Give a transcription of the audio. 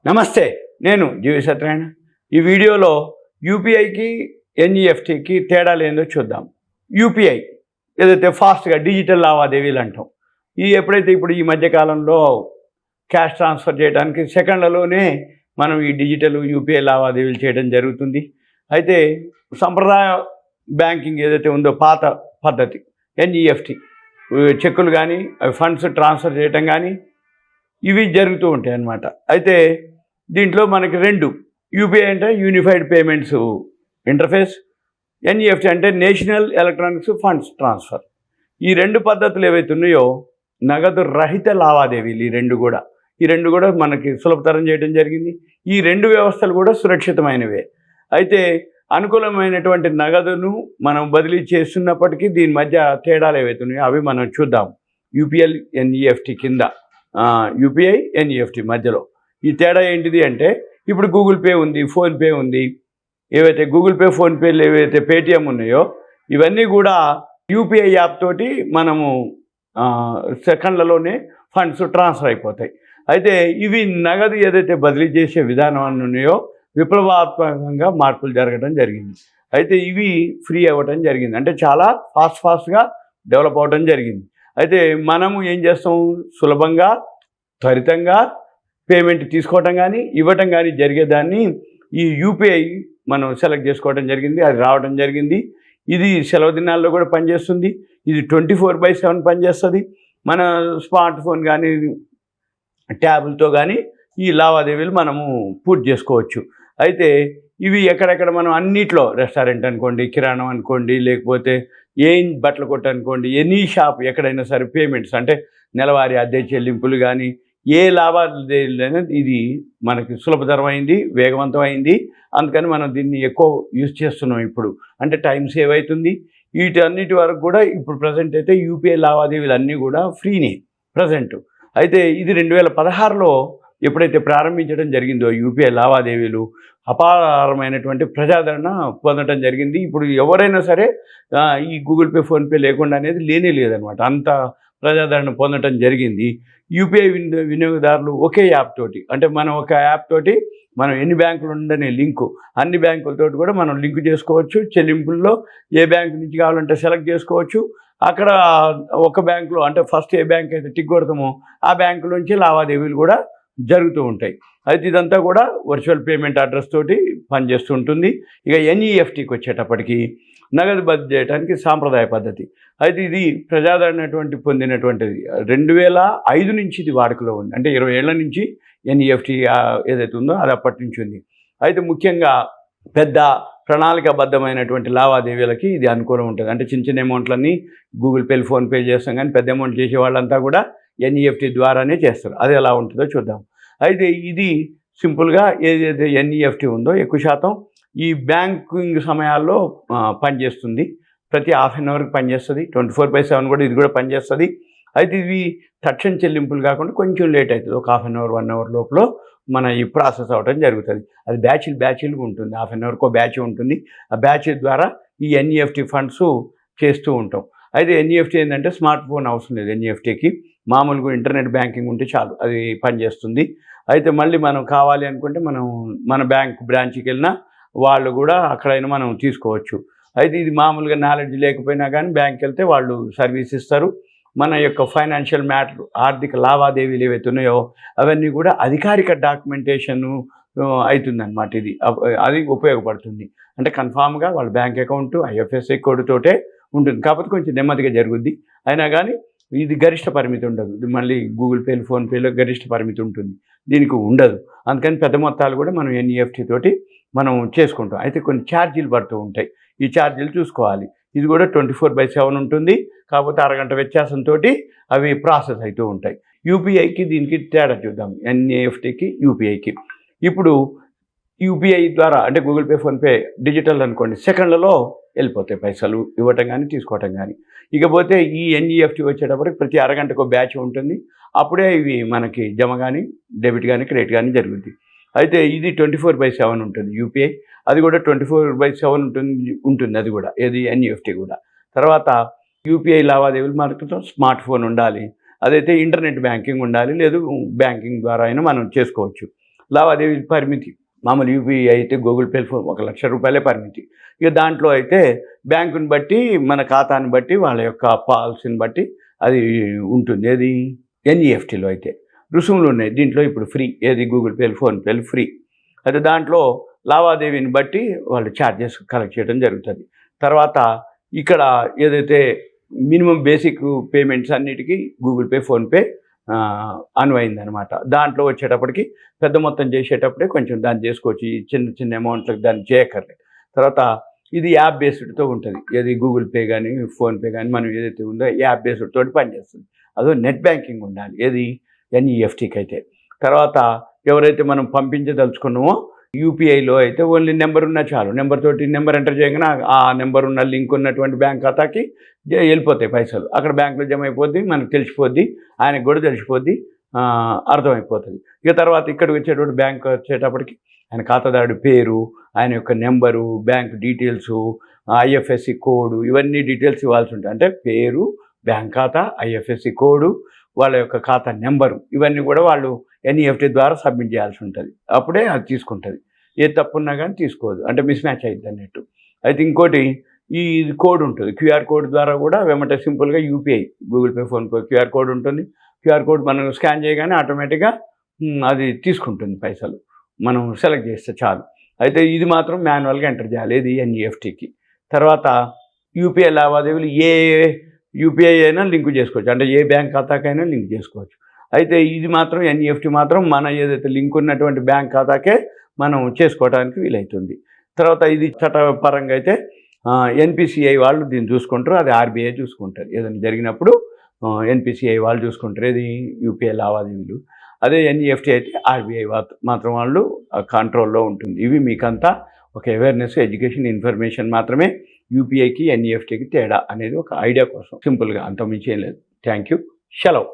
నమస్తే, నేను జీవి సత్యనారాయణ. ఈ వీడియోలో యూపీఐకి ఎన్ఈఎఫ్టీకి తేడాలు ఏందో చూద్దాం. యూపీఐ ఏదైతే ఫాస్ట్గా డిజిటల్ లావాదేవీలు అంటాం. ఎప్పుడైతే ఇప్పుడు ఈ మధ్యకాలంలో క్యాష్ ట్రాన్స్ఫర్ చేయడానికి సెకండ్లలోనే మనం ఈ డిజిటల్ యూపీఐ లావాదేవీలు చేయడం జరుగుతుంది. అయితే సంప్రదాయ బ్యాంకింగ్ ఏదైతే ఉందో పాత పద్ధతి ఎన్ఈఎఫ్టీ చెక్కులు కానీ అవి ఫండ్స్ ట్రాన్స్ఫర్ చేయటం కానీ ఇవి జరుగుతూ ఉంటాయి అన్నమాట. అయితే దీంట్లో మనకి రెండు, యూపీఐ అంటే యూనిఫైడ్ పేమెంట్స్ ఇంటర్ఫేస్, ఎన్ఈఎఫ్టీ అంటే నేషనల్ ఎలక్ట్రానిక్స్ ఫండ్స్ ట్రాన్స్ఫర్. ఈ రెండు పద్ధతులు ఏవైతే ఉన్నాయో నగదు రహిత లావాదేవీలు ఈ రెండు కూడా మనకి సులభతరం చేయడం జరిగింది. ఈ రెండు వ్యవస్థలు కూడా సురక్షితమైనవే. అయితే అనుకూలమైనటువంటి నగదును మనం బదిలీ చేస్తున్నప్పటికీ దీని మధ్య తేడాలు ఏవైతే ఉన్నాయో అవి మనం చూద్దాం. యూపీఎల్ ఎన్ఈఎఫ్టీ కింద యూపీఐ ఎన్ఈఎఫ్టీ మధ్యలో ఈ తేడా ఏంటిది అంటే, ఇప్పుడు గూగుల్ పే ఉంది, ఫోన్పే ఉంది. ఏవైతే గూగుల్ పే, ఫోన్పేలు ఏవైతే పేటిఎం ఉన్నాయో ఇవన్నీ కూడా యూపీఐ యాప్ తోటి మనము సెకండ్లలోనే ఫండ్స్ ట్రాన్స్ఫర్ అయిపోతాయి. అయితే ఇవి నగదు ఏదైతే బదిలీ చేసే విధానం ఉన్నాయో విప్లవాత్మకంగా మార్పులు జరగడం జరిగింది. అయితే ఇవి ఫ్రీ అవ్వటం జరిగింది, అంటే చాలా ఫాస్ట్గా డెవలప్ అవ్వడం జరిగింది. అయితే మనము ఏం చేస్తాం, సులభంగా త్వరితంగా పేమెంట్ తీసుకోవటం కానీ ఇవ్వటం కానీ జరిగేదాన్ని ఈ యూపీఐ మనం సెలెక్ట్ చేసుకోవడం జరిగింది. అది రావడం జరిగింది. ఇది సెలవు దినాల్లో కూడా పనిచేస్తుంది. ఇది 24/7 పనిచేస్తుంది. మన స్మార్ట్ ఫోన్ కానీ ట్యాబులతో కానీ ఈ లావాదేవీలు మనము పూర్తి చేసుకోవచ్చు. అయితే ఇవి ఎక్కడెక్కడ మనం అన్నిట్లో, రెస్టారెంట్ అనుకోండి, కిరాణం అనుకోండి, లేకపోతే ఏం బట్టలు కొట్టు అనుకోండి, ఎనీ షాప్ ఎక్కడైనా సరే పేమెంట్స్ అంటే నెలవారీ అద్దె చెల్లింపులు కానీ ఏ లావాదేవీలైనా ఇది మనకి సులభతరమైంది, వేగవంతమైంది. అందుకని మనం దీన్ని ఎక్కువ యూజ్ చేస్తున్నాం ఇప్పుడు. అంటే టైం సేవ్ అవుతుంది. వీటన్నిటి వరకు కూడా ఇప్పుడు ప్రజెంట్ అయితే యూపీఐ లావాదేవీలు అన్నీ కూడా ఫ్రీనే ప్రజెంట్. అయితే ఇది 2016లో ఎప్పుడైతే ప్రారంభించడం జరిగిందో యూపీఐ లావాదేవీలు అపారమైనటువంటి ప్రజాదరణ పొందడం జరిగింది. ఇప్పుడు ఎవరైనా సరే ఈ గూగుల్ పే, ఫోన్పే లేకుండా అనేది లేనే లేదనమాట. అంత ప్రజాదరణ పొందడం జరిగింది. యూపీఐ వినియోగదారులు ఒకే యాప్ తోటి, అంటే మనం ఒక యాప్ తోటి మనం ఎన్ని బ్యాంకులు ఉండని లింకు, అన్ని బ్యాంకులతో కూడా మనం లింకు చేసుకోవచ్చు. చెల్లింపుల్లో ఏ బ్యాంకు నుంచి కావాలంటే సెలెక్ట్ చేసుకోవచ్చు. అక్కడ ఒక బ్యాంకులో, అంటే ఫస్ట్ ఏ బ్యాంక్ అయితే టిక్ కొడతామో ఆ బ్యాంకులోంచి లావాదేవీలు కూడా జరుగుతూ ఉంటాయి. అయితే ఇదంతా కూడా వర్చువల్ పేమెంట్ అడ్రస్ తోటి పనిచేస్తూ ఉంటుంది. ఇక ఎన్ఈఎఫ్టీకి వచ్చేటప్పటికి నగదు బదిలీ చేయడానికి సాంప్రదాయ పద్ధతి. అయితే ఇది ప్రజాదరణ పొందినటువంటిది. 2005 నుంచి ఇది వాడుకలో ఉంది. అంటే 20 ఏళ్ల నుంచి ఎన్ఈఎఫ్టీ ఏదైతే ఉందో అది అప్పటి నుంచి ఉంది. అయితే ముఖ్యంగా పెద్ద ప్రణాళికాబద్ధమైనటువంటి లావాదేవీలకి ఇది అనుకూలం ఉంటుంది. అంటే చిన్న చిన్న అమౌంట్లన్నీ గూగుల్ పే, ఫోన్పే చేస్తాం, కానీ పెద్ద అమౌంట్ చేసే వాళ్ళంతా కూడా ఎన్ఈఎఫ్టీ ద్వారానే చేస్తారు. అది ఎలా ఉంటుందో చూద్దాం. అయితే ఇది సింపుల్గా ఏదైతే ఎన్ఈఎఫ్టీ ఉందో ఎక్కువ శాతం ఈ బ్యాంకింగ్ సమయాల్లో పనిచేస్తుంది. ప్రతి హాఫ్ అన్ అవర్కి పనిచేస్తుంది. 24/7 కూడా ఇది కూడా పనిచేస్తుంది. అయితే ఇవి తక్షణ చెల్లింపులు కాకుండా కొంచెం లేట్ అవుతుంది. ఒక హాఫ్ అన్ అవర్, 1 అవర్ లోపల మన ఈ ప్రాసెస్ అవ్వడం జరుగుతుంది. అది బ్యాచ్లుగా ఉంటుంది. హాఫ్ అన్ అవర్కో బ్యాచ్ ఉంటుంది. ఆ బ్యాచ్ ద్వారా ఈ ఎన్ఈఎఫ్టీ ఫండ్స్ చేస్తూ ఉంటాం. అయితే ఎన్ఈఎఫ్టీ ఏంటంటే స్మార్ట్ ఫోన్ అవసరం లేదు. ఎన్ఈఎఫ్టీకి మామూలుగా ఇంటర్నెట్ బ్యాంకింగ్ ఉంటే చాలు, అది పనిచేస్తుంది. అయితే మళ్ళీ మనం కావాలి అనుకుంటే మనం మన బ్రాంచ్కి వెళ్ళినా వాళ్ళు కూడా అక్కడైనా మనం తీసుకోవచ్చు. అయితే ఇది మామూలుగా నాలెడ్జ్ లేకపోయినా కానీ బ్యాంక్కి వెళ్తే వాళ్ళు సర్వీస్ ఇస్తారు. మన యొక్క ఫైనాన్షియల్ మ్యాటర్, ఆర్థిక లావాదేవీలు ఏవైతే ఉన్నాయో అవన్నీ కూడా అధికారిక డాక్యుమెంటేషన్ అవుతుందన్నమాట. అది ఉపయోగపడుతుంది. అంటే కన్ఫామ్గా వాళ్ళ బ్యాంక్ అకౌంట్ ఐఎఫ్ఎస్ఐ కోడ్ తోటే ఉంటుంది. కాకపోతే కొంచెం నెమ్మదిగా జరుగుద్ది. అయినా కానీ ఇది గరిష్ట పరిమితి ఉండదు. మళ్ళీ గూగుల్ పేలు, ఫోన్పేలో గరిష్ట పరిమితి ఉంటుంది, దీనికి ఉండదు. అందుకని పెద్ద మొత్తాలు కూడా మనం ఎన్ఈఎఫ్టీ తోటి మనం చేసుకుంటాం. అయితే కొన్ని ఛార్జీలు పడుతూ ఉంటాయి. ఈ ఛార్జీలు చూసుకోవాలి. ఇది కూడా 24/7 ఉంటుంది. కాకపోతే అరగంట వ్యత్యాసంతో అవి ప్రాసెస్ అవుతూ ఉంటాయి. యూపీఐకి దీనికి తేడా చూద్దాం. ఎన్ఈఎఫ్టీకి యూపీఐకి. ఇప్పుడు యూపీఐ ద్వారా అంటే గూగుల్ పే, ఫోన్పే డిజిటల్ అనుకోండి, సెకండ్లలో వెళ్ళిపోతాయి పైసలు ఇవ్వటం కానీ తీసుకోవటం కానీ. ఇకపోతే ఈ ఎన్ఈఎఫ్టీ వచ్చేటప్పటికి ప్రతి అరగంటకు బ్యాచ్ ఉంటుంది. అప్పుడే ఇవి మనకి జమ కానీ, డెబిట్ కానీ, క్రెడిట్ కానీ జరుగుతుంది. అయితే ఇది 24/7 ఉంటుంది యూపీఐ. అది కూడా 24/7 ఉంటుంది అది కూడా, ఏది ఎన్ఈఎఫ్టీ కూడా. తర్వాత యూపీఐ లావాదేవీలు మనకు స్మార్ట్ ఫోన్ ఉండాలి. అదైతే ఇంటర్నెట్ బ్యాంకింగ్ ఉండాలి, లేదు బ్యాంకింగ్ ద్వారా అయినా మనం చేసుకోవచ్చు. లావాదేవీ పరిమితి. మామూలు యూపీఐ అయితే గూగుల్ పే, ఫోన్ ₹1,00,000 పరిమితి. ఇక దాంట్లో అయితే బ్యాంకుని బట్టి, మన ఖాతాని బట్టి, వాళ్ళ యొక్క పాలసీని బట్టి అది ఉంటుంది. ఏది ఎన్ఈఎఫ్టీలో అయితే రుసుములు ఉన్నాయి. దీంట్లో ఇప్పుడు ఫ్రీ. ఏది గూగుల్ పేలు, ఫోన్పేలు ఫ్రీ. అయితే దాంట్లో లావాదేవీని బట్టి వాళ్ళు ఛార్జెస్ కలెక్ట్ చేయడం జరుగుతుంది. తర్వాత ఇక్కడ ఏదైతే మినిమం బేసిక్ పేమెంట్స్ అన్నిటికీ గూగుల్ పే, ఫోన్పే అనువైందనమాట. దాంట్లో వచ్చేటప్పటికి పెద్ద మొత్తం చేసేటప్పుడే కొంచెం దాన్ని చేసుకోవచ్చు. ఈ చిన్న చిన్న అమౌంట్లకు దాన్ని చేయక్కర్లేదు. తర్వాత ఇది యాప్ బేస్డ్తో ఉంటుంది. ఏది గూగుల్ పే కానీ, ఫోన్పే కానీ మనం ఏదైతే ఉందో యాప్ బేస్డ్ తోటి పనిచేస్తుంది. అదో నెట్ బ్యాంకింగ్ ఉండాలి. ఏది ఎన్ఈఎఫ్టీకి అయితే. తర్వాత ఎవరైతే మనం పంపించదలుచుకున్నామో యూపీఐలో అయితే ఓన్లీ నెంబర్ ఉన్నా చాలు. నెంబర్ ఎంటర్ చేయగానే ఆ నెంబర్ ఉన్న లింక్ ఉన్నటువంటి బ్యాంక్ ఖాతాకి వెళ్ళిపోతాయి పైసలు. అక్కడ బ్యాంకులో జమ అయిపోద్ది, మనకు తెలిసిపోద్ది, ఆయనకు కూడా తెలిసిపోద్ది, అర్థమైపోతుంది. ఇక తర్వాత ఇక్కడికి వచ్చేటువంటి బ్యాంక్ వచ్చేటప్పటికి ఆయన ఖాతాదారుడి పేరు, ఆయన యొక్క number, bank details, IFSC code, ఇవన్నీ డీటెయిల్స్ ఇవ్వాల్సి ఉంటాయి. అంటే పేరు, బ్యాంక్ ఖాతా, ఐఎఫ్ఎస్సి కోడు, వాళ్ళ యొక్క ఖాతా నెంబరు, ఇవన్నీ కూడా వాళ్ళు ఎన్ఈఎఫ్టీ ద్వారా సబ్మిట్ చేయాల్సి ఉంటుంది. అప్పుడే అది తీసుకుంటుంది. ఏ తప్పు ఉన్నా కానీ తీసుకోదు, అంటే మిస్ మ్యాచ్ అయింది అన్నట్టు. అయితే ఇంకోటి ఈ కోడ్ ఉంటుంది. క్యూఆర్ కోడ్ ద్వారా కూడా వెంబటే సింపుల్గా UPI, Google pay, PhonePe QR code ఉంటుంది. క్యూఆర్ కోడ్ మనం స్కాన్ చేయగానే ఆటోమేటిక్గా అది తీసుకుంటుంది పైసలు, మనం సెలెక్ట్ చేస్తే చాలు. అయితే ఇది మాత్రం మాన్యువల్గా ఎంటర్ చేయాలి, ఇది ఎన్ఈఎఫ్టీకి. తర్వాత యూపీఐ లావాదేవీలు ఏ యూపీఐ అయినా లింక్ చేసుకోవచ్చు, అంటే ఏ బ్యాంక్ ఖాతాకైనా లింక్ చేసుకోవచ్చు. అయితే ఇది మాత్రం ఎన్ఈఎఫ్టీ మాత్రం మన ఏదైతే లింక్ ఉన్నటువంటి బ్యాంక్ ఖాతాకే మనం చేసుకోవడానికి వీలవుతుంది. తర్వాత ఇది చట్టపరంగా అయితే ఎన్పిసిఐ వాళ్ళు దీన్ని చూసుకుంటారు, అది ఆర్బీఐ చూసుకుంటారు. ఏదైనా జరిగినప్పుడు ఎన్పిసిఐ వాళ్ళు చూసుకుంటారు, ఇది యూపీఐ లావాదేవీలు. అదే ఎన్ఈఎఫ్టీ అయితే ఆర్బీఐ మాత్రం వాళ్ళు కంట్రోల్లో ఉంటుంది. ఇవి మీకంతా ఒక అవేర్నెస్, ఎడ్యుకేషన్, ఇన్ఫర్మేషన్ మాత్రమే. యూపీఐకి, ఎన్ఈఎఫ్టీకి తేడా అనేది ఒక ఐడియా కోసం సింపుల్గా, అంతకుమించి ఏం లేదు. Thank you. సెలవు.